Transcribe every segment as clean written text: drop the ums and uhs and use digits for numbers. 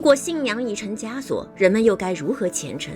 如果信仰已成枷锁，人们又该如何虔诚？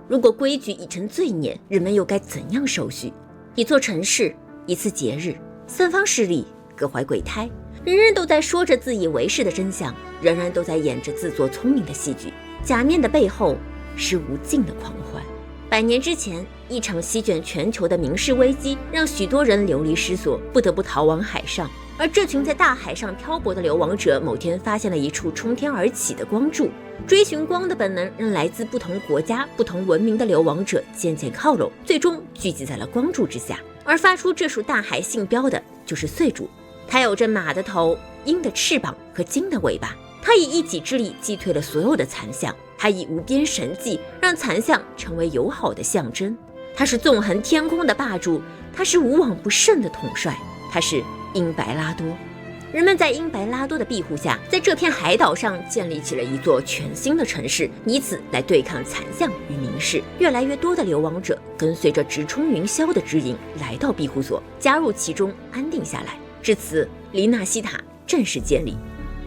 如果规矩已成罪孽，人们又该怎样守序？一座城市，一次节日，三方势力各怀鬼胎，人人都在说着自以为是的真相，人人都在演着自作聪明的戏剧，假面的背后是无尽的狂欢。100年之前，一场席卷全球的民事危机让许多人流离失所，不得不逃往海上。而这群在大海上漂泊的流亡者，某天发现了一处冲天而起的光柱。追寻光的本能让来自不同国家、不同文明的流亡者渐渐靠拢，最终聚集在了光柱之下。而发出这束大海信标的就是岁主，他有着马的头、鹰的翅膀和鲸的尾巴。他以一己之力击退了所有的残像，他以无边神迹让残像成为友好的象征。他是纵横天空的霸主，他是无往不胜的统帅，他是英白拉多。人们在英白拉多的庇护下，在这片海岛上建立起了一座全新的城市，以此来对抗残像与民事。越来越多的流亡者跟随着直冲云霄的指引来到庇护所，加入其中，安定下来。至此，黎纳西塔正式建立。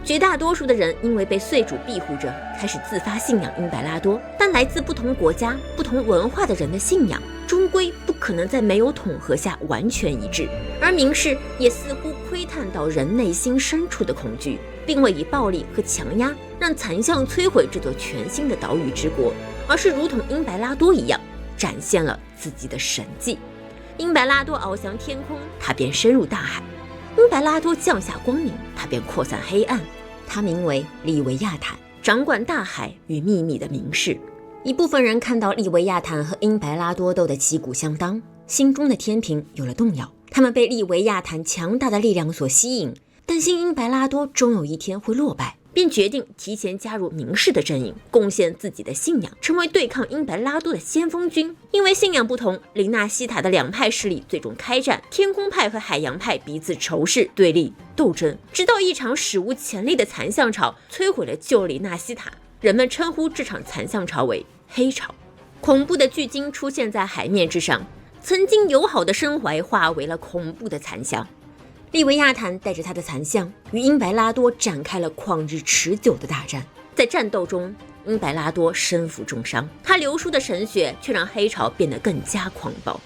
绝大多数的人因为被岁主庇护着，开始自发信仰英白拉多，但来自不同国家、不同文化的人的信仰终归不可能在没有统合下完全一致，而民事也似乎窥探到人内心深处的恐惧，并未以暴力和强压让残像摧毁这座全新的岛屿之国，而是如同英白拉多一样展现了自己的神迹。英白拉多翱翔天空，他便深入大海；英白拉多降下光明，他便扩散黑暗。他名为利维亚坦，掌管大海与秘密的民事。一部分人看到利维亚坦和英白拉多斗得旗鼓相当，心中的天平有了动摇。他们被利维亚坦强大的力量所吸引，担心英白拉多终有一天会落败，便决定提前加入民事的阵营，贡献自己的信仰，成为对抗英白拉多的先锋军。因为信仰不同，黎纳西塔的两派势力最终开战，天空派和海洋派彼此仇视、对立、斗争，直到一场史无前例的残像潮摧毁了旧黎纳西塔。人们称呼这场残像潮为黑潮。恐怖的巨鲸出现在海面之上，曾经友好的身怀化为了恐怖的残像。利维亚坦带着他的残像与英白拉多展开了旷日持久的大战。在战斗中，英白拉多身负重伤，他流出的神血却让黑潮变得更加狂暴。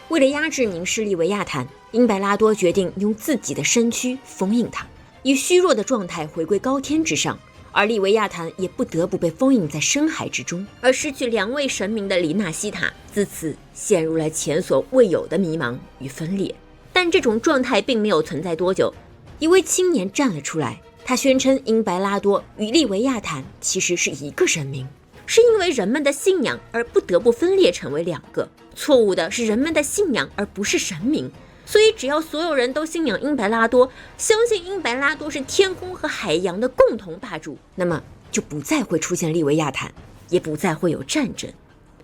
为了压制凝视利维亚坦，英白拉多决定用自己的身躯封印他，以虚弱的状态回归高天之上。而利维亚坦也不得不被封印在深海之中，而失去2位神明的黎纳西塔自此陷入了前所未有的迷茫与分裂。但这种状态并没有存在多久，一位青年站了出来，他宣称英白拉多与利维亚坦其实是一个神明，是因为人们的信仰而不得不分裂成为2个。错误的是人们的信仰而不是神明。所以只要所有人都信仰英白拉多，相信英白拉多是天空和海洋的共同霸主，那么就不再会出现利维亚坦，也不再会有战争。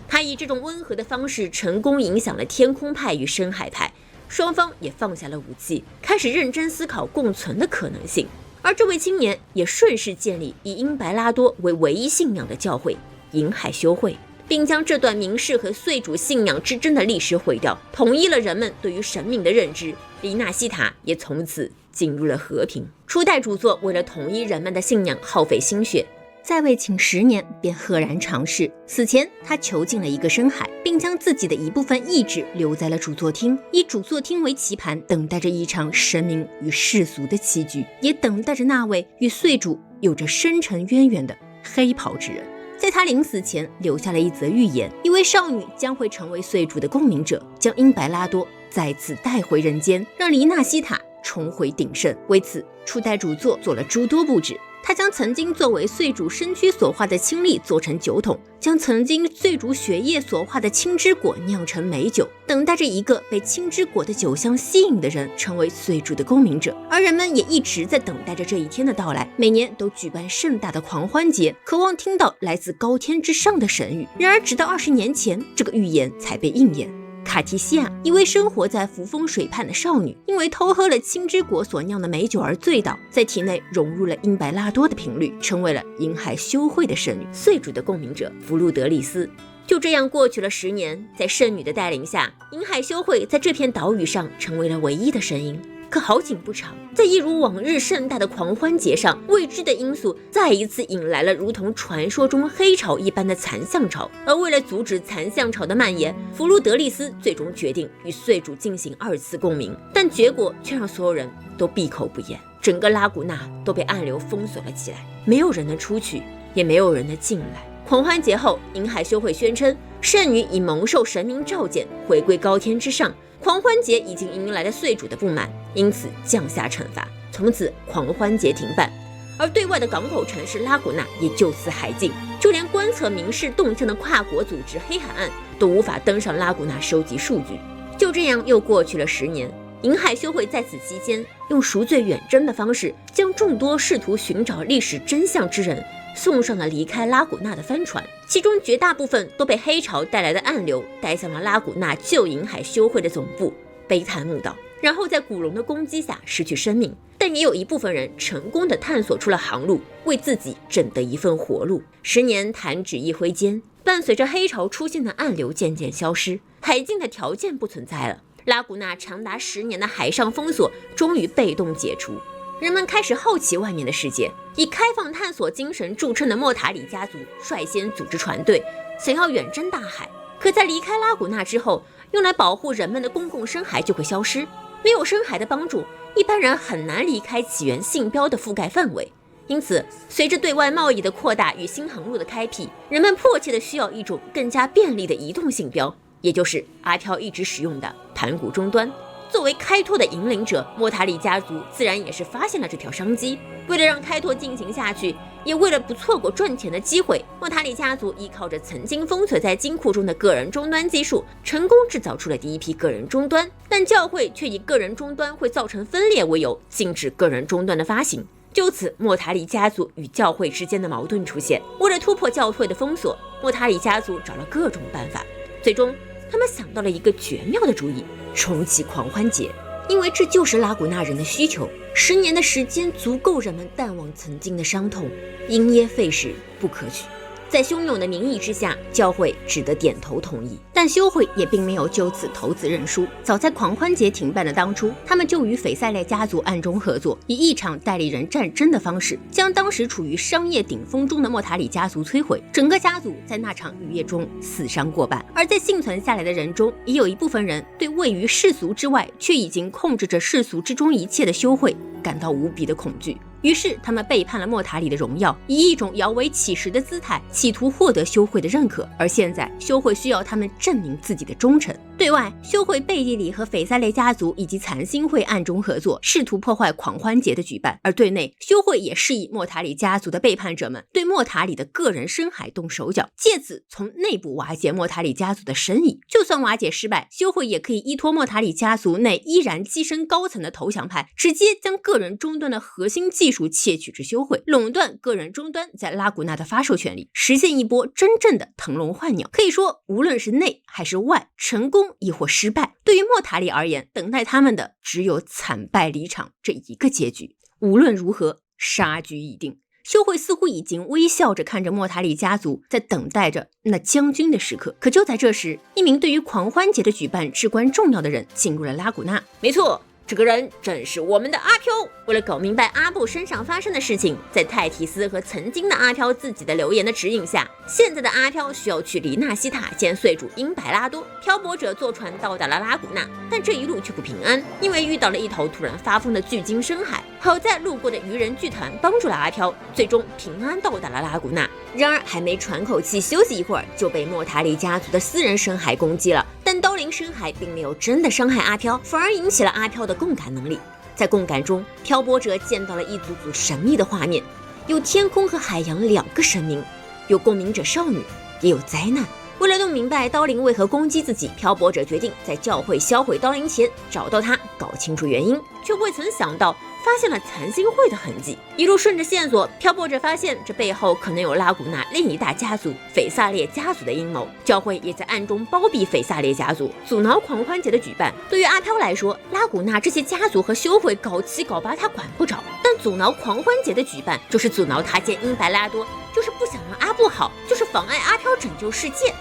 他以这种温和的方式成功影响了天空派与深海派，双方也放下了武器，开始认真思考共存的可能性。而这位青年也顺势建立以英白拉多为唯一信仰的教会银海修会，并将这段民事和岁主信仰之争的历史毁掉，统一了人们对于神明的认知。黎纳西塔也从此进入了和平。初代主座为了统一人们的信仰耗费心血，在位仅10年便赫然长逝。死前他囚禁了一个深海，并将自己的一部分意志留在了主座厅，以主座厅为棋盘，等待着一场神明与世俗的棋局，也等待着那位与岁主有着深沉渊源的黑袍之人。在他临死前留下了一则预言，一位少女将会成为岁主的共鸣者，将英白拉多再次带回人间，让黎纳西塔重回鼎盛。为此，初代主座做了诸多布置。他将曾经作为岁主身躯所化的青粒做成酒桶，将曾经岁主血液所化的青之果酿成美酒，等待着一个被青之果的酒香吸引的人成为岁主的共鸣者。而人们也一直在等待着这一天的到来，每年都举办盛大的狂欢节，渴望听到来自高天之上的神谕。然而直到20年前，这个预言才被应验。卡提西亚，一位生活在扶风水畔的少女，因为偷喝了青之果所酿的美酒而醉倒，在体内融入了英白拉多的频率，成为了银海修会的圣女，岁主的共鸣者弗路德利斯。就这样过去了10年，在圣女的带领下，银海修会在这片岛屿上成为了唯一的声音。可好景不长，在一如往日盛大的狂欢节上，未知的因素再一次引来了如同传说中黑潮一般的残像潮。而为了阻止残像潮的蔓延，弗卢德利斯最终决定与岁主进行2次共鸣，但结果却让所有人都闭口不言。整个拉古纳都被暗流封锁了起来，没有人能出去，也没有人能进来。狂欢节后，银海修会宣称圣女已蒙受神明召见，回归高天之上。狂欢节已经迎来了岁主的不满，因此降下惩罚，从此狂欢节停办。而对外的港口城市拉古纳也就此海禁，就连观测民事动向的跨国组织黑海岸都无法登上拉古纳收集数据。就这样又过去了10年，银海修会在此期间用赎罪远征的方式，将众多试图寻找历史真相之人送上了离开拉古纳的帆船，其中绝大部分都被黑潮带来的暗流带向了拉古纳旧银海修会的总部悲叹墓道，然后在古龙的攻击下失去生命。但也有一部分人成功的探索出了航路，为自己挣得一份活路。10年弹指一挥间，伴随着黑潮出现的暗流渐渐消失，海禁的条件不存在了，拉古纳长达10年的海上封锁终于被动解除。人们开始好奇外面的世界，以开放探索精神著称的莫塔里家族率先组织船队，想要远征大海。可在离开拉古纳之后，用来保护人们的公共深海就会消失，没有深海的帮助，一般人很难离开起源信标的覆盖范围。因此，随着对外贸易的扩大与新航路的开辟，人们迫切地需要一种更加便利的移动信标，也就是阿飘一直使用的盘古终端。作为开拓的引领者，莫塔里家族自然也是发现了这条商机。为了让开拓进行下去，也为了不错过赚钱的机会，莫塔里家族依靠着曾经封存在金库中的个人终端技术，成功制造出了第一批个人终端。但教会却以个人终端会造成分裂为由，禁止个人终端的发行。就此，莫塔里家族与教会之间的矛盾出现。为了突破教会的封锁，莫塔里家族找了各种办法，最终他们想到了一个绝妙的主意：重启狂欢节。因为这就是拉古纳人的需求，10年的时间足够人们淡忘曾经的伤痛，因噎废食不可取。在汹涌的民意之下，教会只得点头同意。但修会也并没有就此投子认输。早在狂欢节停办的当初，他们就与斐塞列家族暗中合作，以一场代理人战争的方式，将当时处于商业顶峰中的莫塔里家族摧毁。整个家族在那场雨夜中死伤过半。而在幸存下来的人中，也有一部分人对位于世俗之外，却已经控制着世俗之中一切的修会感到无比的恐惧。于是他们背叛了莫塔里的荣耀，以一种摇尾乞食的姿态，企图获得修会的认可。而现在，修会需要他们证明自己的忠诚。对外，修会背地里和斐塞列家族以及残星会暗中合作，试图破坏狂欢节的举办；而对内，修会也示意莫塔里家族的背叛者们对莫塔里的个人深海动手脚，借此从内部瓦解莫塔里家族的生意。就算瓦解失败，修会也可以依托莫塔里家族内依然跻身高层的投降派，直接将个人终端的核心技术窃取至修会，垄断个人终端在拉古纳的发售权利，实现一波真正的腾笼换鸟。可以说，无论是内还是外，成功亦或失败，对于莫塔里而言，等待他们的只有惨败离场这一个结局。无论如何，杀局已定。修会似乎已经微笑着看着莫塔里家族，在等待着那将军的时刻。可就在这时，一名对于狂欢节的举办至关重要的人进入了拉古纳。没错，这个人正是我们的阿飘。为了搞明白阿布身上发生的事情，在泰提斯和曾经的阿飘自己的留言的指引下，现在的阿飘需要去黎纳西塔见岁主英白拉多。漂泊者坐船到达了拉古纳，但这一路却不平安，因为遇到了一头突然发疯的巨鲸深海。好在路过的渔人剧团帮助了阿飘，最终平安到达了拉古纳。然而还没喘口气休息一会儿，就被莫塔里家族的私人深海攻击了。但刀灵深海并没有真的伤害阿飘，反而引起了阿飘的共感能力。在共感中，漂泊者见到了一组组神秘的画面，有天空和海洋2个神明，有共鸣者少女，也有灾难。为了弄明白刀灵为何攻击自己，漂泊者决定在教会销毁刀灵前找到他，搞清楚原因，却未曾想到发现了残星会的痕迹。一路顺着线索，漂泊者发现这背后可能有拉古纳另一大家族斐萨列家族的阴谋，教会也在暗中包庇斐萨列家族，阻挠狂欢节的举办。对于阿飘来说，拉古纳这些家族和修会搞七搞八他管不着，但阻挠狂欢节的举办，就是阻挠他见英白拉多，就是不想让阿布好，就是妨碍阿飘拯救世界。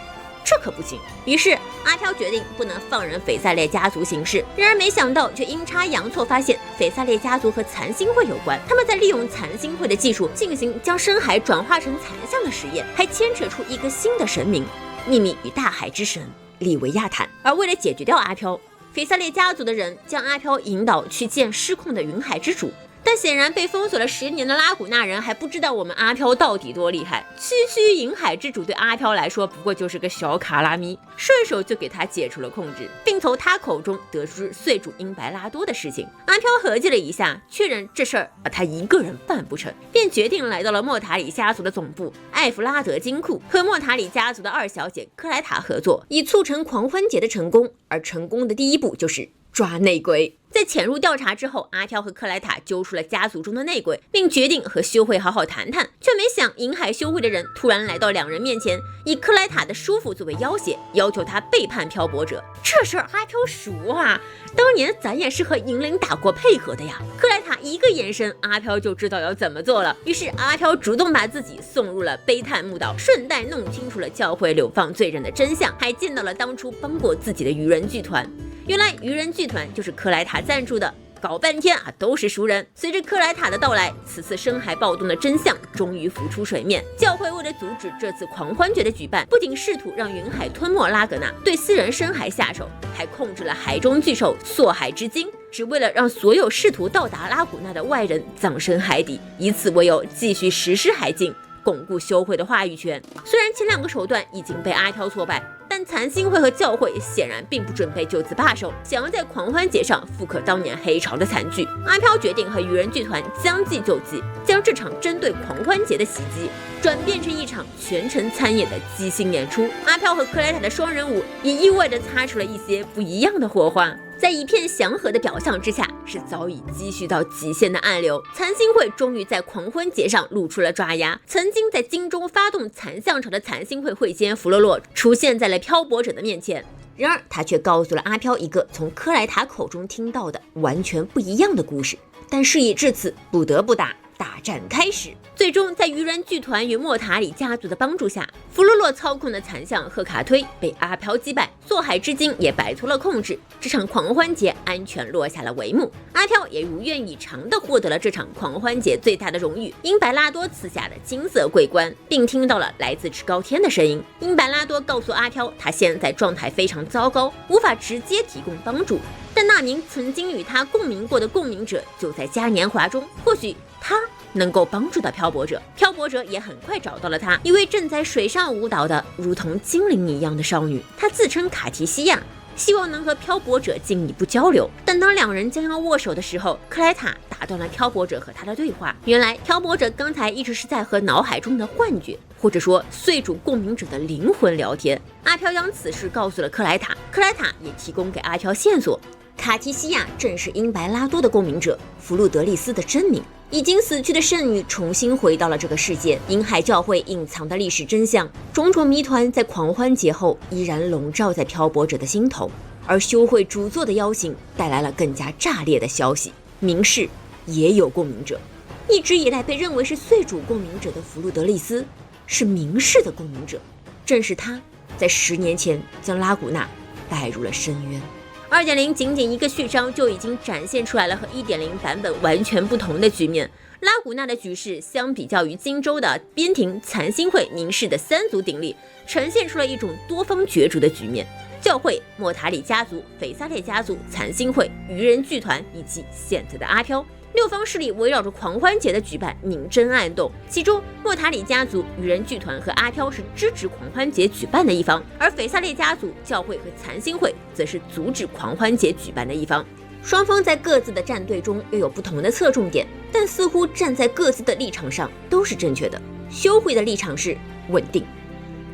这可不行。于是阿飘决定不能放任斐萨列家族行事，然而没想到却阴差阳错发现斐萨列家族和残星会有关，他们在利用残星会的技术进行将深海转化成残像的实验，还牵扯出一个新的神明，秘密与大海之神利维亚坦。而为了解决掉阿飘，斐萨列家族的人将阿飘引导去见失控的云海之主。但显然被封锁了10年的拉古纳人还不知道我们阿飘到底多厉害。区区银海之主对阿飘来说不过就是个小卡拉咪，顺手就给他解除了控制，并从他口中得知岁主英白拉多的事情。阿飘合计了一下，确认这事儿他一个人办不成，便决定来到了莫塔里家族的总部艾弗拉德金库，和莫塔里家族的2小姐克莱塔合作，以促成狂欢节的成功。而成功的第一步就是抓内鬼。在潜入调查之后，阿飘和克莱塔揪出了家族中的内鬼，并决定和修会好好谈谈，却没想银海修会的人突然来到2人面前，以克莱塔的叔父作为要挟，要求他背叛漂泊者。这事儿阿飘熟啊，当年咱也是和银灵打过配合的呀。克莱塔一个眼神，阿飘就知道要怎么做了。于是阿飘主动把自己送入了悲叹墓岛，顺带弄清楚了教会流放罪人的真相，还见到了当初帮过自己的愚人剧团。原来愚人剧团就是克莱塔赞助的，搞半天都是熟人。随着克莱塔的到来，此次深海暴动的真相终于浮出水面。教会为了阻止这次狂欢节的举办，不仅试图让云海吞没拉格纳，对私人深海下手，还控制了海中巨兽索海之鲸，只为了让所有试图到达拉古纳的外人葬身海底，以此为由继续实施海禁，巩固修会的话语权。虽然前2个手段已经被阿飘挫败，但残星会和教会显然并不准备就此罢手，想要在狂欢节上复刻当年黑潮的惨剧。阿飘决定和愚人剧团将计就计，将这场针对狂欢节的袭击转变成一场全程参演的即兴演出。阿飘和克莱塔的双人舞也意外地擦出了一些不一样的火花。在一片祥和的表象之下，是早已积蓄到极限的暗流。残星会终于在狂欢节上露出了爪牙。曾经在京中发动残像潮的残星会会监弗洛洛出现在了漂泊者的面前，然而他却告诉了阿飘一个从克莱塔口中听到的完全不一样的故事。但事已至此，不得不打。大战开始，最终在愚人剧团与莫塔里家族的帮助下，弗洛洛操控的残像赫卡推被阿飘击败，索海之鲸也摆脱了控制，这场狂欢节安全落下了帷幕。阿飘也如愿以偿地获得了这场狂欢节最大的荣誉——英白拉多赐下的金色桂冠，并听到了来自至高天的声音。英白拉多告诉阿飘，他现在状态非常糟糕，无法直接提供帮助，但那名曾经与他共鸣过的共鸣者就在嘉年华中，或许他能够帮助到漂泊者。漂泊者也很快找到了他，一位正在水上舞蹈的如同精灵一样的少女，她自称卡提西亚，希望能和漂泊者进一步交流。但当2人将要握手的时候，克莱塔打断了漂泊者和他的对话。原来漂泊者刚才一直是在和脑海中的幻觉，或者说岁主共鸣者的灵魂聊天。阿飘将此事告诉了克莱塔，克莱塔也提供给阿飘线索，卡提西亚正是英白拉多的共鸣者弗路德利斯的真名。已经死去的圣女重新回到了这个世界，银海教会隐藏的历史真相，种种谜团在狂欢节后依然笼罩在漂泊者的心头。而修会主座的邀请带来了更加炸裂的消息，明氏也有共鸣者。一直以来被认为是岁主共鸣者的弗路德利斯是明氏的共鸣者，正是他在10年前将拉古纳带入了深渊。2.0 仅仅一个序章就已经展现出来了和 1.0 版本完全不同的局面。拉古纳的局势相比较于荆州的边庭、残星会、明氏的3足鼎立，呈现出了一种多方角逐的局面。教会、莫塔里家族、斐萨列家族、残星会、愚人剧团以及现在的阿飘，6方势力围绕着狂欢节的举办明争暗斗，其中莫塔里家族、愚人剧团和阿飘是支持狂欢节举办的一方，而斐萨列家族、教会和残星会则是阻止狂欢节举办的一方。双方在各自的战队中又有不同的侧重点，但似乎站在各自的立场上都是正确的。修会的立场是稳定。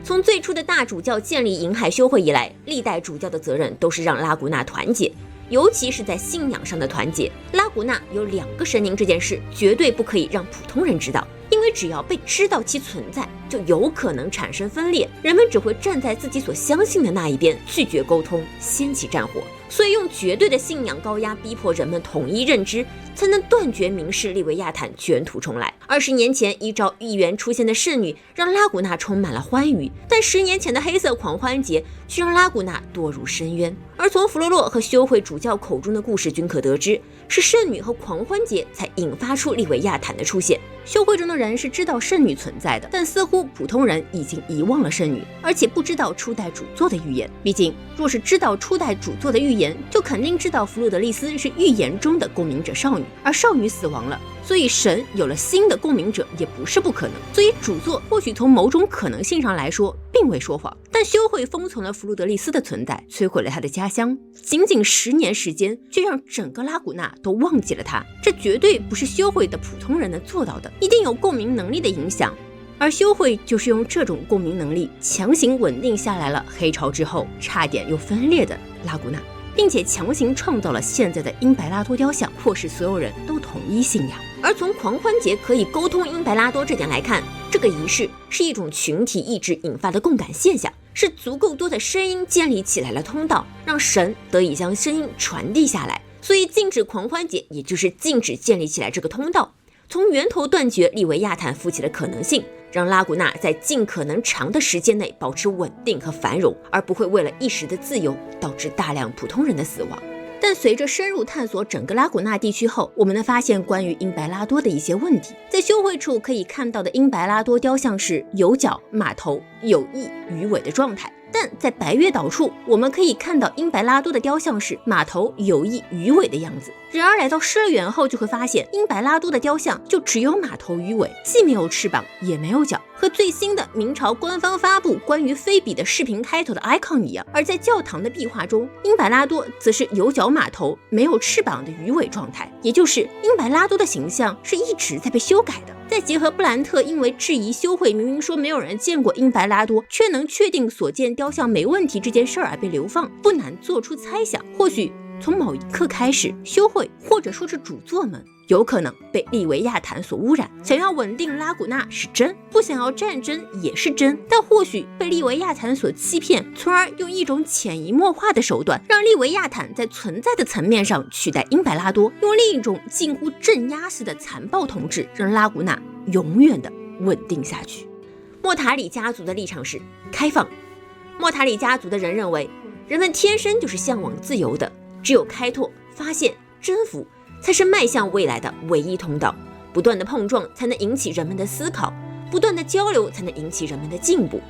从最初的大主教建立银海修会以来，历代主教的责任都是让拉古纳团结，尤其是在信仰上的团结。拉古纳有2个神灵这件事绝对不可以让普通人知道，因为只要被知道其存在，就有可能产生分裂，人们只会站在自己所相信的那一边，拒绝沟通，掀起战火。所以用绝对的信仰高压逼迫人们统一认知，才能断绝明示利维亚坦卷土重来。20年前依照预言出现的圣女，让拉古纳充满了欢愉，但10年前的黑色狂欢节却让拉古纳堕入深渊。而从弗罗洛和修会主教口中的故事均可得知，是圣女和狂欢节才引发出利维亚坦的出现。修会中的人是知道圣女存在的，但似乎普通人已经遗忘了圣女，而且不知道初代主作的预言。毕竟若是知道初代主作的预言，就肯定知道弗洛德利斯是预言中的共鸣者少女，而少女死亡了，所以神有了新的共鸣者也不是不可能。所以主作或许从某种可能性上来说并未说谎，但修会封存了弗洛德利斯的存在，摧毁了他的家乡，仅仅10年时间却让整个拉古纳都忘记了他，这绝对不是修会的普通人能做到的，一定有共鸣能力的影响。而修会就是用这种共鸣能力强行稳定下来了黑潮之后差点又分裂的拉古纳，并且强行创造了现在的英白拉多雕像，迫使所有人都统一信仰。而从狂欢节可以沟通英白拉多这点来看，这个仪式是一种群体意志引发的共感现象，是足够多的声音建立起来了通道，让神得以将声音传递下来。所以禁止狂欢节也就是禁止建立起来这个通道，从源头断绝利维亚坦复起的可能性，让拉古纳在尽可能长的时间内保持稳定和繁荣，而不会为了一时的自由导致大量普通人的死亡。但随着深入探索整个拉古纳地区后，我们能发现关于英白拉多的一些问题。在修会处可以看到的英白拉多雕像是有角、马头、有翼、鱼尾的状态，但在白月岛处，我们可以看到英白拉多的雕像是马头、有翼、鱼尾的样子。然而来到失乐园后，就会发现英白拉多的雕像就只有马头、鱼尾，既没有翅膀，也没有脚，和最新的明朝官方发布关于菲比的视频开头的 icon 一样。而在教堂的壁画中，英白拉多则是有角马头、没有翅膀的鱼尾状态，也就是英白拉多的形象是一直在被修改的。再结合布兰特因为质疑修会明明说没有人见过英白拉多，却能确定所见雕像没问题这件事儿而被流放，不难做出猜想，或许从某一刻开始，修会或者说是主作们有可能被利维亚坦所污染，想要稳定拉古纳是真，不想要战争也是真，但或许被利维亚坦所欺骗，从而用一种潜移默化的手段，让利维亚坦在存在的层面上取代英白拉多，用另一种近乎镇压式的残暴统治，让拉古纳永远的稳定下去。莫塔里家族的立场是开放。莫塔里家族的人认为，人们天生就是向往自由的，只有开拓、发现、征服才是迈向未来的唯一通道。不断的碰撞才能引起人们的思考，不断的交流才能引起人们的进步。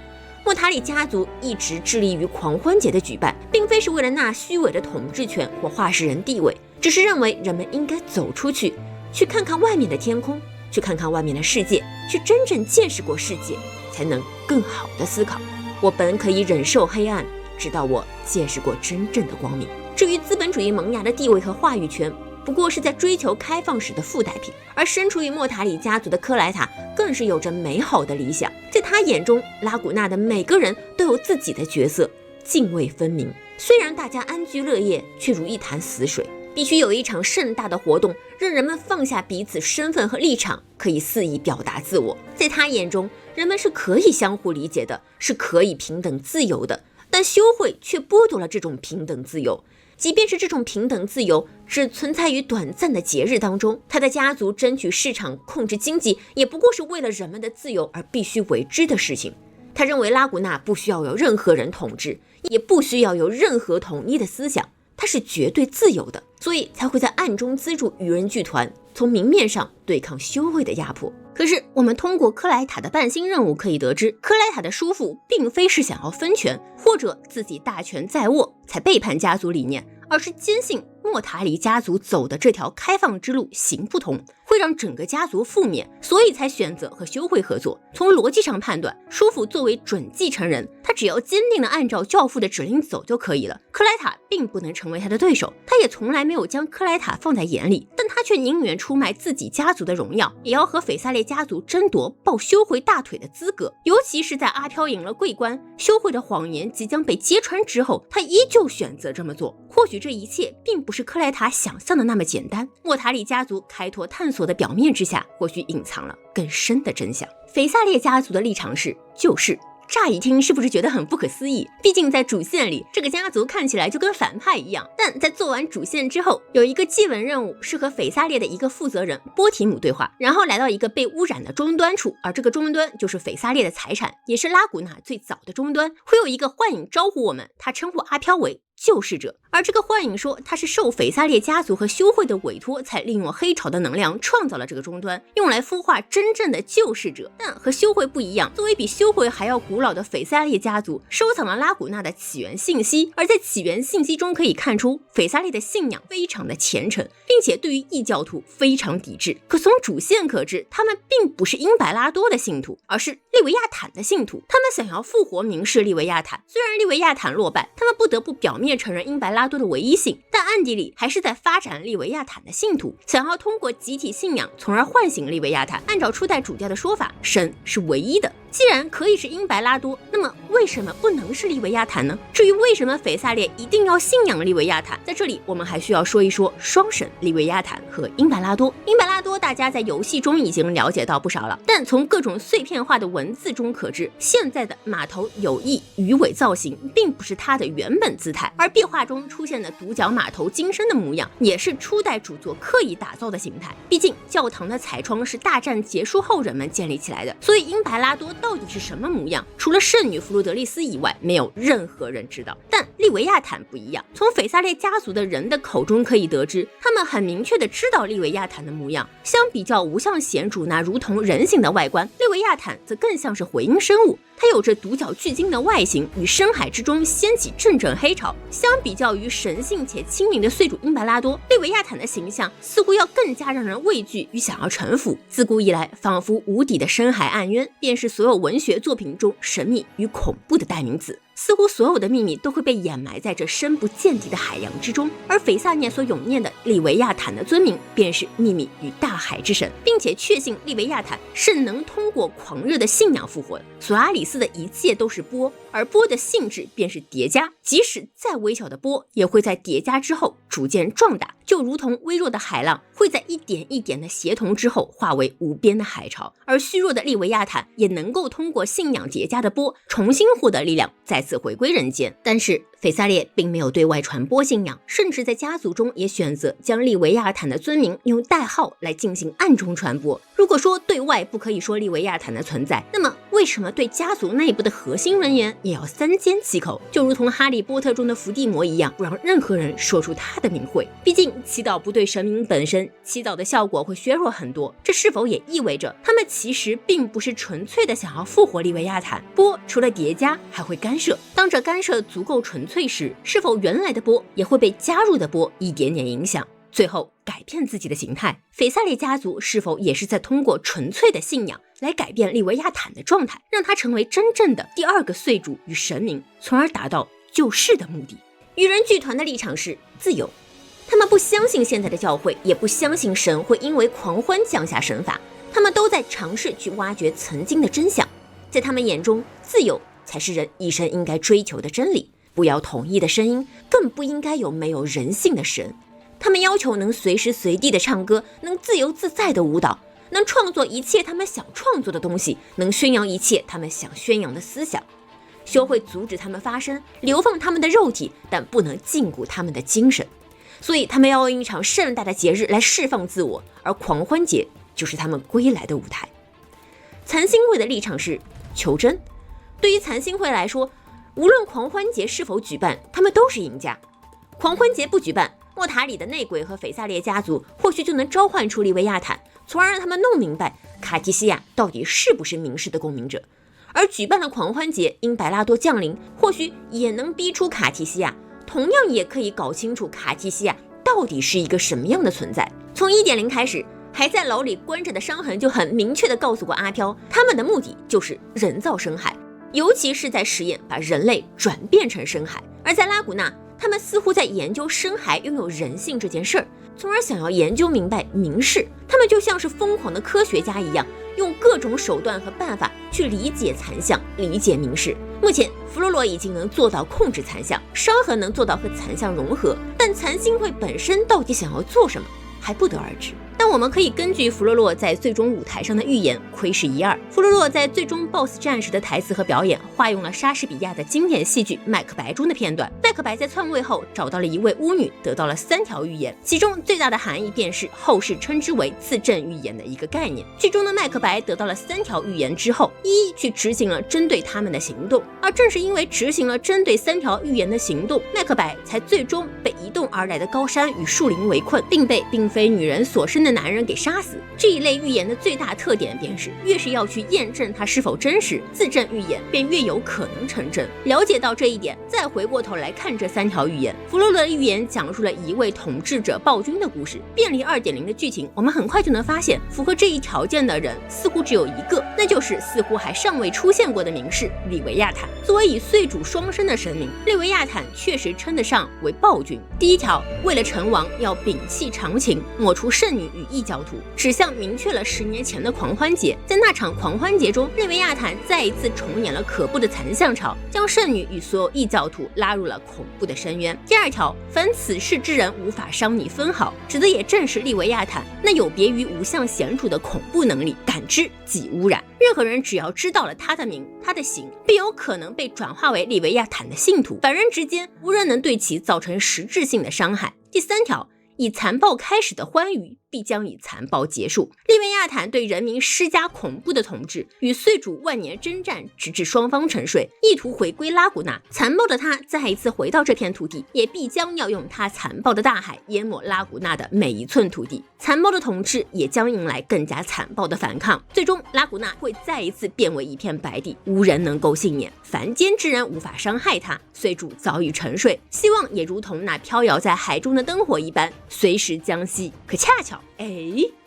莫塔里家族一直致力于狂欢节的举办，并非是为了那虚伪的统治权或话事人地位，只是认为人们应该走出去，去看看外面的天空，去看看外面的世界，去真正见识过世界，才能更好的思考。我本可以忍受黑暗，直到我见识过真正的光明。至于资本主义萌芽的地位和话语权，不过是在追求开放时的附带品。而身处于莫塔里家族的克莱塔更是有着美好的理想，在他眼中，拉古纳的每个人都有自己的角色，泾渭分明。虽然大家安居乐业，却如一潭死水。必须有一场盛大的活动，让人们放下彼此身份和立场，可以肆意表达自我。在他眼中，人们是可以相互理解的，是可以平等自由的，但修会却剥夺了这种平等自由。即便是这种平等自由只存在于短暂的节日当中，他的家族争取市场、控制经济，也不过是为了人们的自由而必须为之的事情。他认为拉古纳不需要有任何人统治，也不需要有任何统一的思想，他是绝对自由的，所以才会在暗中资助愚人剧团，从明面上对抗修会的压迫。可是我们通过克莱塔的半星任务可以得知，克莱塔的叔父并非是想要分权，或者自己大权在握才背叛家族理念，而是坚信莫塔里家族走的这条开放之路行不通，会让整个家族覆灭，所以才选择和修会合作。从逻辑上判断，叔父作为准继承人，他只要坚定地按照教父的指令走就可以了。克莱塔并不能成为他的对手，他也从来没有将克莱塔放在眼里，但他却宁愿出卖自己家族的荣耀，也要和斐萨列家族争夺抱修会大腿的资格。尤其是在阿飘赢了桂冠，修会的谎言即将被揭穿之后，他依旧选择这么做。或许这一切并不是克莱塔想象的那么简单，莫塔里家族开拓探索的表面之下，或许隐藏了更深的真相。斐萨列家族的立场是就事乍一听是不是觉得很不可思议？毕竟在主线里，这个家族看起来就跟反派一样。但在做完主线之后，有一个祭文任务是和斐萨列的一个负责人波提姆对话，然后来到一个被污染的终端处，而这个终端就是斐萨列的财产，也是拉古纳最早的终端。会有一个幻影招呼我们，他称呼阿飘为救世者，而这个幻影说他是受斐萨列家族和修会的委托，才利用黑潮的能量创造了这个终端，用来孵化真正的救世者。但和修会不一样，作为比修会还要古老的斐萨列家族收藏了拉古纳的起源信息，而在起源信息中可以看出斐萨列的信仰非常的虔诚，并且对于异教徒非常抵制。可从主线可知，他们并不是英白拉多的信徒，而是利维亚坦的信徒。他们想要复活明示利维亚坦，虽然利维亚坦落败，他们不得不表面承认英白拉多的唯一性，但暗地里还是在发展利维亚坦的信徒，想要通过集体信仰从而唤醒利维亚坦。按照初代主教的说法，神是唯一的，既然可以是英白拉多，那么为什么不能是利维亚坦呢？至于为什么斐萨列一定要信仰利维亚坦，在这里我们还需要说一说双神利维亚坦和英白拉多。英白拉多大家在游戏中已经了解到不少了，但从各种碎片化的文字中可知，现在的马头有意鱼尾造型并不是它的原本姿态，而壁画中出现的独角马头金身的模样也是初代主作刻意打造的形态。毕竟教堂的彩窗是大战结束后人们建立起来的，所以英白拉多到底是什么模样，除了圣女弗洛德丽斯以外，没有任何人知道。但利维亚坦不一样，从斐萨列家族的人的口中可以得知，他们很明确的知道利维亚坦的模样。相比较无相显主那如同人形的外观，利维亚坦则更像是回音生物，它有着独角巨鲸的外形，与深海之中掀起阵阵黑潮。相比较于神性且亲民的岁主英白拉多，利维亚坦的形象似乎要更加让人畏惧与想要臣服。自古以来，仿佛无底的深海暗渊便是所有文学作品中神秘与恐怖的代名词，似乎所有的秘密都会被掩埋在这深不见底的海洋之中。而斐萨涅所咏念的利维亚坦的尊名便是秘密与大海之神，并且确信利维亚坦是能通过狂热的信仰复活的。索拉里斯的一切都是波，而波的性质便是叠加，即使再微小的波也会在叠加之后逐渐壮大，就如同微弱的海浪会在一点一点的协同之后化为无边的海潮。而虚弱的利维亚坦也能够通过信仰叠加的波重新获得力量，再次回归人间。但是斐萨列并没有对外传播信仰，甚至在家族中也选择将利维亚坦的尊名用代号来进行暗中传播。如果说对外不可以说利维亚坦的存在，那么为什么对家族内部的核心人员也要三缄其口，就如同哈利波特中的伏地魔一样，不让任何人说出他的名讳？毕竟祈祷不对神明本身，祈祷的效果会削弱很多。这是否也意味着他们其实并不是纯粹的想要复活利维亚坦？波除了叠加还会干涉，当这干涉足够纯粹时，是否原来的波也会被加入的波一点点影响，最后改变自己的形态？斐萨列家族是否也是在通过纯粹的信仰来改变利维亚坦的状态，让他成为真正的第二个岁主与神明，从而达到救世的目的？愚人剧团的立场是自由，他们不相信现在的教会，也不相信神会因为狂欢降下神法，他们都在尝试去挖掘曾经的真相。在他们眼中，自由才是人一生应该追求的真理，不要统一的声音，更不应该有没有人性的神。他们要求能随时随地的唱歌，能自由自在的舞蹈，能创作一切他们想创作的东西，能宣扬一切他们想宣扬的思想。修会阻止他们发声，流放他们的肉体，但不能禁锢他们的精神。所以他们要用一场盛大的节日来释放自我，而狂欢节就是他们归来的舞台。残星会的立场是求真。对于残星会来说，无论狂欢节是否举办，他们都是赢家。狂欢节不举办，莫塔里的内鬼和斐萨列家族或许就能召唤出利维亚坦，从而让他们弄明白卡提西亚到底是不是明示的共鸣者。而举办了狂欢节，因白拉多降临，或许也能逼出卡提西亚，同样也可以搞清楚卡提西亚到底是一个什么样的存在。从 1.0 开始，还在牢里关着的伤痕就很明确地告诉过阿飘，他们的目的就是人造深海，尤其是在实验把人类转变成深海。而在拉古纳，他们似乎在研究深海拥有人性这件事儿，从而想要研究明白明示。他们就像是疯狂的科学家一样，用各种手段和办法去理解残像，理解明示。目前弗洛罗已经能做到控制残像，伤痕能做到和残像融合，但残星会本身到底想要做什么还不得而知。但我们可以根据弗洛洛在最终舞台上的预言窥视一二。弗洛洛在最终 BOSS 战时的台词和表演，化用了莎士比亚的经典戏剧《麦克白》中的片段。麦克白在篡位后找到了一位巫女，得到了3条预言，其中最大的含义便是后世称之为自证预言的一个概念。剧中的麦克白得到了3条预言之后，一一去执行了针对他们的行动，而正是因为执行了针对3条预言的行动，麦克白才最终被移动而来的高山与树林围困，并被并非女人所生的男人给杀死。这一类预言的最大特点便是，越是要去验证它是否真实，自证预言便越有可能成真。了解到这一点，再回过头来看这3条预言，弗洛洛的预言讲述了一位统治者暴君的故事。便利 2.0 的剧情，我们很快就能发现，符合这一条件的人似乎只有一个，那就是似乎还尚未出现过的名士利维亚坦。作为与岁主双生的神明，利维亚坦确实称得上为暴君。第一条，为了成王要摒弃常情，抹除圣女与异教徒，指向明确了10年前的狂欢节。在那场狂欢节中，利维亚坦再一次重演了可怖的残像潮，将圣女与所有异教徒拉入了恐怖的深渊。第二条，凡此世之人无法伤你分毫，指的也正是利维亚坦那有别于无相贤主的恐怖能力，感知即污染。任何人只要知道了他的名，他的行，便有可能被转化为利维亚坦的信徒。反人之间，无人能对其造成实质性的伤害。第3条，以残暴开始的欢愉，必将以残暴结束。利维亚坦对人民施加恐怖的统治，与岁主万年征战，直至双方沉睡，意图回归拉古纳。残暴的他再一次回到这片土地，也必将要用他残暴的大海淹没拉古纳的每一寸土地。残暴的统治也将迎来更加残暴的反抗，最终拉古纳会再一次变为一片白地，无人能够幸免，凡间之人无法伤害他。岁主早已沉睡，希望也如同那飘摇在海中的灯火一般，随时将息。可恰巧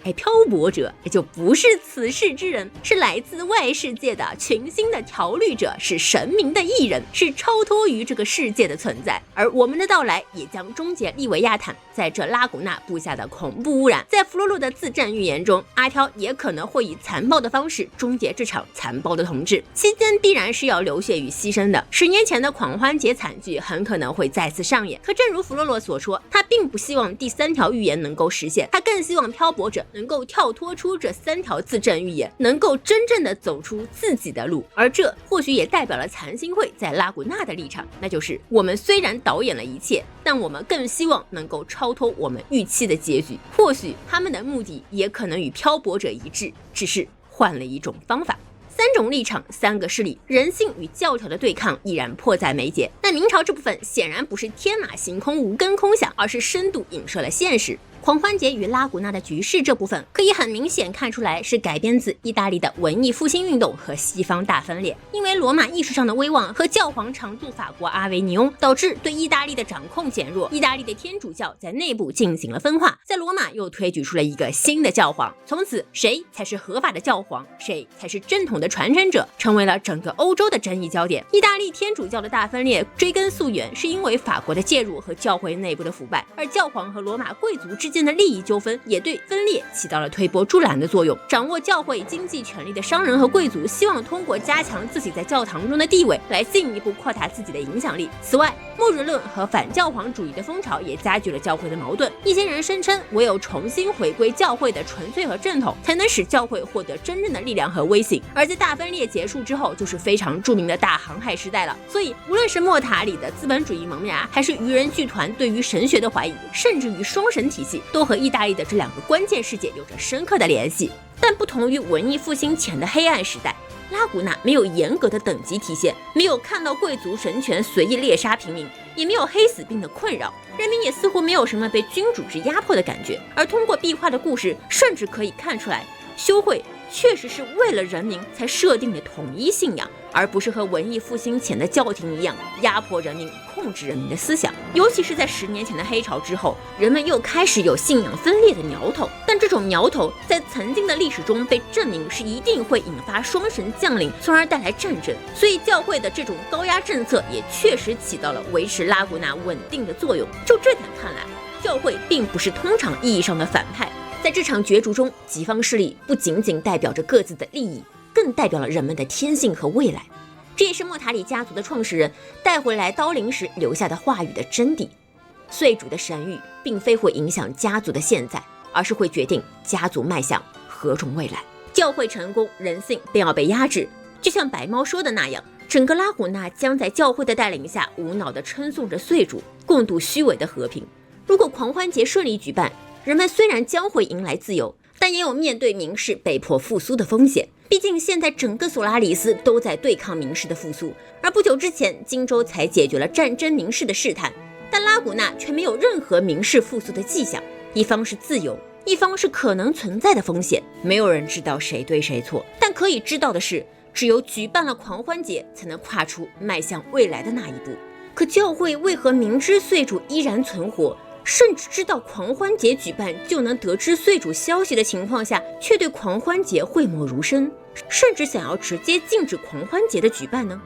漂泊者也就不是此世之人，是来自外世界的群星的调律者，是神明的艺人，是超脱于这个世界的存在。而我们的到来也将终结利维亚坦在这拉古纳布下的恐怖污染。在弗洛洛的自证预言中，阿条也可能会以残暴的方式终结这场残暴的统治，期间必然是要流血与牺牲的。10年前的狂欢节惨剧很可能会再次上演。可正如弗洛洛所说，他并不希望第3条预言能够实现，他更希望漂泊者能够跳脱出这3条自证预言，能够真正的走出自己的路。而这或许也代表了残星会在拉古纳的立场，那就是我们虽然导演了一切，但我们更希望能够超脱我们预期的结局。或许他们的目的也可能与漂泊者一致，只是换了一种方法。3种立场，3个势力，人性与教条的对抗依然迫在眉睫。但明朝这部分显然不是天马行空无根空想，而是深度影射了现实。狂欢节与拉古纳的局势这部分可以很明显看出来是改编自意大利的文艺复兴运动和西方大分裂。因为罗马艺术上的威望和教皇常驻法国阿维尼翁，导致对意大利的掌控减弱，意大利的天主教在内部进行了分化，在罗马又推举出了一个新的教皇。从此谁才是合法的教皇，谁才是正统的传承者，成为了整个欧洲的争议焦点。意大利天主教的大分裂追根溯源，是因为法国的介入和教会内部的腐败，而教皇和罗马贵族之间的利益纠纷也对分裂起到了推波助澜的作用。掌握教会经济权力的商人和贵族希望通过加强自己在教堂中的地位来进一步扩大自己的影响力。此外，末日论和反教皇主义的风潮也加剧了教会的矛盾。一些人声称，唯有重新回归教会的纯粹和正统，才能使教会获得真正的力量和威信。而在大分裂结束之后，就是非常著名的大航海时代了。所以无论是莫塔里的资本主义萌芽，还是愚人剧团对于神学的怀疑，甚至于双神体系，都和意大利的这2个关键事件有着深刻的联系。但不同于文艺复兴前的黑暗时代，拉古纳没有严格的等级体现，没有看到贵族神权随意猎杀平民，也没有黑死病的困扰，人民也似乎没有什么被君主制压迫的感觉。而通过壁画的故事，甚至可以看出来，修会确实是为了人民才设定的统一信仰，而不是和文艺复兴前的教廷一样压迫人民、控制人民的思想。尤其是在10年前的黑潮之后，人们又开始有信仰分裂的苗头，但这种苗头在曾经的历史中被证明是一定会引发双神降临，从而带来战争。所以教会的这种高压政策也确实起到了维持拉古纳稳定的作用。就这点看来，教会并不是通常意义上的反派。在这场角逐中，己方势力不仅仅代表着各自的利益，更代表了人们的天性和未来。这也是莫塔里家族的创始人带回来刀灵时留下的话语的真谛。岁主的神谕并非会影响家族的现在，而是会决定家族迈向何种未来。教会成功，人性便要被压制。就像白猫说的那样，整个拉古纳将在教会的带领下无脑地称颂着岁主，共度虚伪的和平。如果狂欢节顺利举办，人们虽然将会迎来自由，但也有面对明氏被迫复苏的风险。毕竟现在整个索拉里斯都在对抗明氏的复苏，而不久之前荆州才解决了战争明氏的试探，但拉古纳却没有任何明氏复苏的迹象。一方是自由，一方是可能存在的风险，没有人知道谁对谁错，但可以知道的是，只有举办了狂欢节，才能跨出迈向未来的那一步。可教会为何明知岁主依然存活，甚至知道狂欢节举办就能得知岁主消息的情况下，却对狂欢节讳莫如深，甚至想要直接禁止狂欢节的举办呢？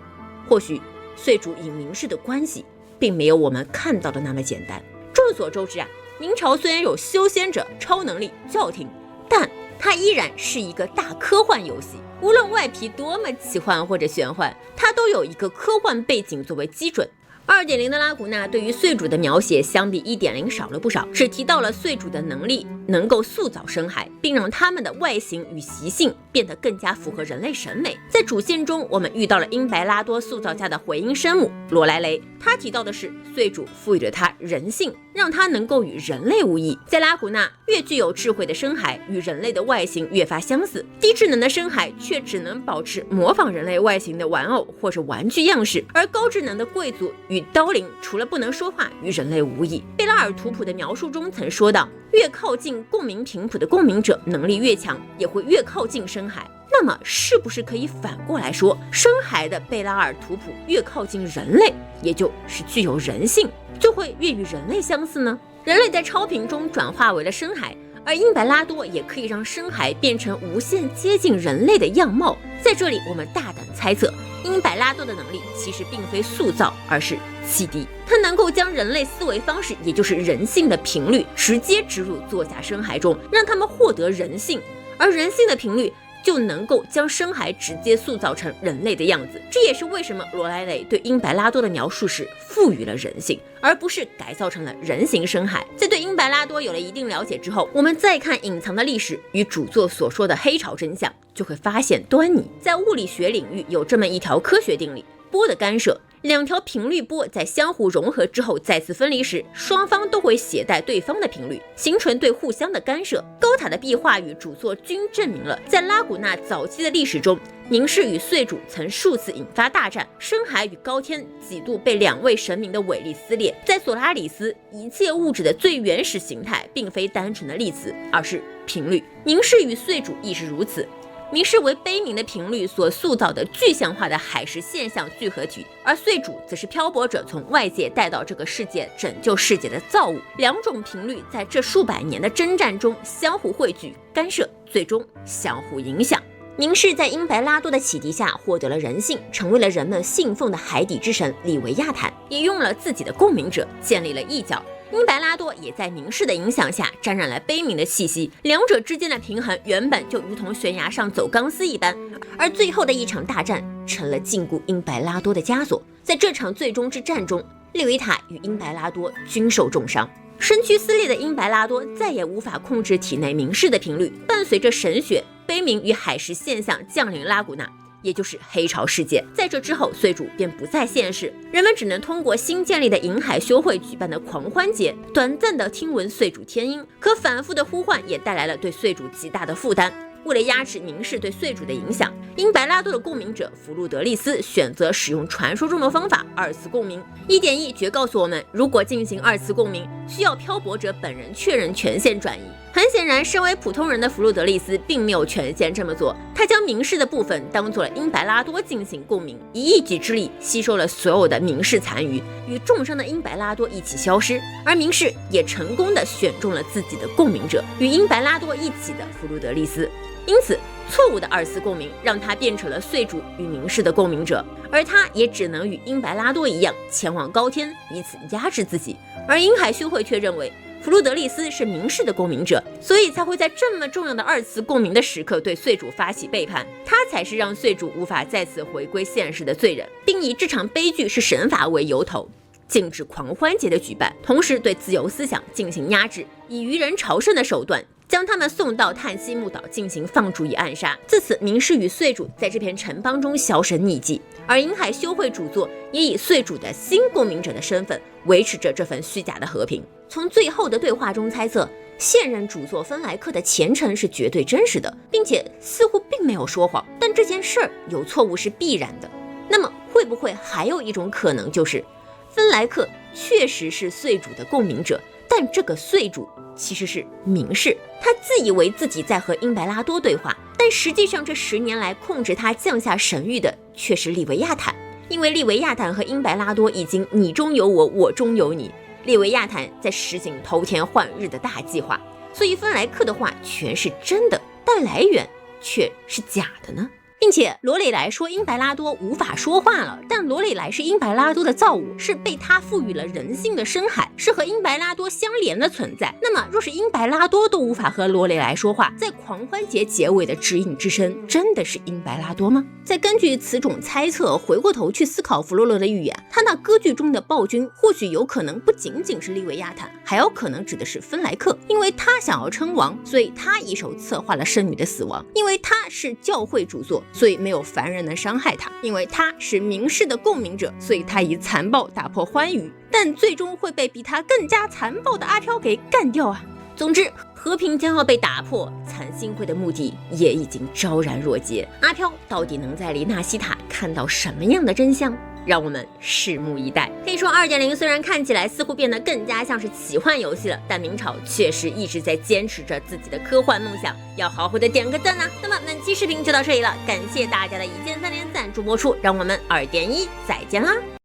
或许岁主与明氏的关系并没有我们看到的那么简单。众所周知啊，明朝虽然有修仙者、超能力、教廷，但它依然是一个大科幻游戏。无论外皮多么奇幻或者玄幻，它都有一个科幻背景作为基准。2.0 的拉古纳对于岁主的描写相比 1.0 少了不少，只提到了岁主的能力能够塑造生孩，并让他们的外形与习性变得更加符合人类审美。在主线中，我们遇到了英白拉多塑造家的回音生母罗莱雷，他提到的是岁主赋予了他人性，让他能够与人类无异。在拉古纳，越具有智慧的生孩与人类的外形越发相似，低智能的生孩却只能保持模仿人类外形的玩偶或者玩具样式，而高智能的贵族与刀灵除了不能说话，与人类无异。贝拉尔图普的描述中曾说到，越靠近共鸣频谱的共鸣者能力越强，也会越靠近生孩。那么是不是可以反过来说，生孩的贝拉尔图普越靠近人类，也就是具有人性，就会越与人类相似呢？人类在超频中转化为了生孩，而英白拉多也可以让生孩变成无限接近人类的样貌。在这里我们大胆猜测，英白拉多的能力其实并非塑造，而是启迪。它能够将人类思维方式，也就是人性的频率直接植入作假生孩中，让他们获得人性，而人性的频率就能够将生孩直接塑造成人类的样子。这也是为什么罗莱雷对英白拉多的描述是赋予了人性，而不是改造成了人形生孩。在对英白拉多有了一定了解之后，我们再看隐藏的历史与主作所说的黑潮真相，就会发现端倪。在物理学领域有这么一条科学定理，波的干涉，两条频率波在相互融合之后再次分离时，双方都会携带对方的频率，形成对互相的干涉。高塔的壁画与主作均证明了，在拉古纳早期的历史中，明氏与岁主曾数次引发大战，深海与高天几度被两位神明的伟力撕裂。在索拉里斯，一切物质的最原始形态并非单纯的粒子，而是频率。明氏与岁主亦是如此。明氏为悲鸣的频率所塑造的具象化的海蚀现象聚合体，而岁主则是漂泊者从外界带到这个世界拯救世界的造物。两种频率在这数百年的征战中相互汇聚、干涉，最终相互影响。明氏在英白拉多的启迪下获得了人性，成为了人们信奉的海底之神里维亚坦，也用了自己的共鸣者建立了异教。英白拉多也在明氏的影响下沾染了悲悯的气息，两者之间的平衡原本就如同悬崖上走钢丝一般，而最后的一场大战成了禁锢英白拉多的枷锁。在这场最终之战中，利维塔与英白拉多均受重伤，身躯撕裂的英白拉多再也无法控制体内明氏的频率，伴随着神血、悲鸣与海蚀现象降临拉古纳，也就是黑潮事件。在这之后，岁主便不再现世，人们只能通过新建立的银海修会举办的狂欢节，短暂的听闻岁主天音。可反复的呼唤也带来了对岁主极大的负担。为了压制明氏对岁主的影响，英白拉多的共鸣者弗路德利斯选择使用传说中的方法二次共鸣。1.1诀告诉我们，如果进行二次共鸣，需要漂泊者本人确认权限转移。很显然，身为普通人的弗路德利斯并没有权限这么做，他将明氏的部分当做了英白拉多进行共鸣，以一己之力吸收了所有的明氏残余，与重伤的英白拉多一起消失。而明氏也成功的选中了自己的共鸣者，与英白拉多一起的弗路德利斯。因此，错误的二次共鸣让他变成了岁主与明氏的共鸣者，而他也只能与英白拉多一样前往高天，以此压制自己。而银海修会却认为弗路德利斯是明氏的共鸣者，所以才会在这么重要的二次共鸣的时刻对岁主发起背叛，他才是让岁主无法再次回归现实的罪人，并以这场悲剧是神罚为由头，禁止狂欢节的举办，同时对自由思想进行压制，以愚人朝圣的手段将他们送到叹息木岛进行放逐与暗杀。自此，明氏与岁主在这片城邦中销声匿迹，而银海修会主座也以岁主的新共鸣者的身份维持着这份虚假的和平。从最后的对话中猜测，现任主座芬莱克的前程是绝对真实的，并且似乎并没有说谎。但这件事儿有错误是必然的。那么会不会还有一种可能，就是芬莱克确实是岁主的共鸣者，但这个岁主其实是明氏，他自以为自己在和英白拉多对话，但实际上这10年来控制他降下神谕的却是利维亚坦。因为利维亚坦和英白拉多已经你中有我，我中有你，利维亚坦在实行偷天换日的大计划，所以芬莱克的话全是真的，但来源却是假的呢？并且罗蕾莱说英白拉多无法说话了，但罗蕾莱是英白拉多的造物，是被他赋予了人性的深海，是和英白拉多相连的存在。那么若是英白拉多都无法和罗蕾莱说话，在狂欢节结尾的指引之声真的是英白拉多吗？再根据此种猜测回过头去思考弗洛罗的预言，他那歌剧中的暴君或许有可能不仅仅是利维亚坦，还有可能指的是芬莱克，因为他想要称王，所以他一手策划了圣女的死亡，因为他是教会主座，所以没有凡人能伤害他，因为他是明氏的共鸣者，所以他以残暴打破欢愉，但最终会被比他更加残暴的阿飘给干掉啊！总之，和平将要被打破，残星会的目的也已经昭然若揭。阿飘到底能在黎纳西塔看到什么样的真相？让我们拭目以待。可以说 2.0 虽然看起来似乎变得更加像是奇幻游戏了，但明朝确实一直在坚持着自己的科幻梦想，要好好的点个赞啊！那么本期视频就到这里了，感谢大家的一键3连赞助播出，让我们2.1再见啦！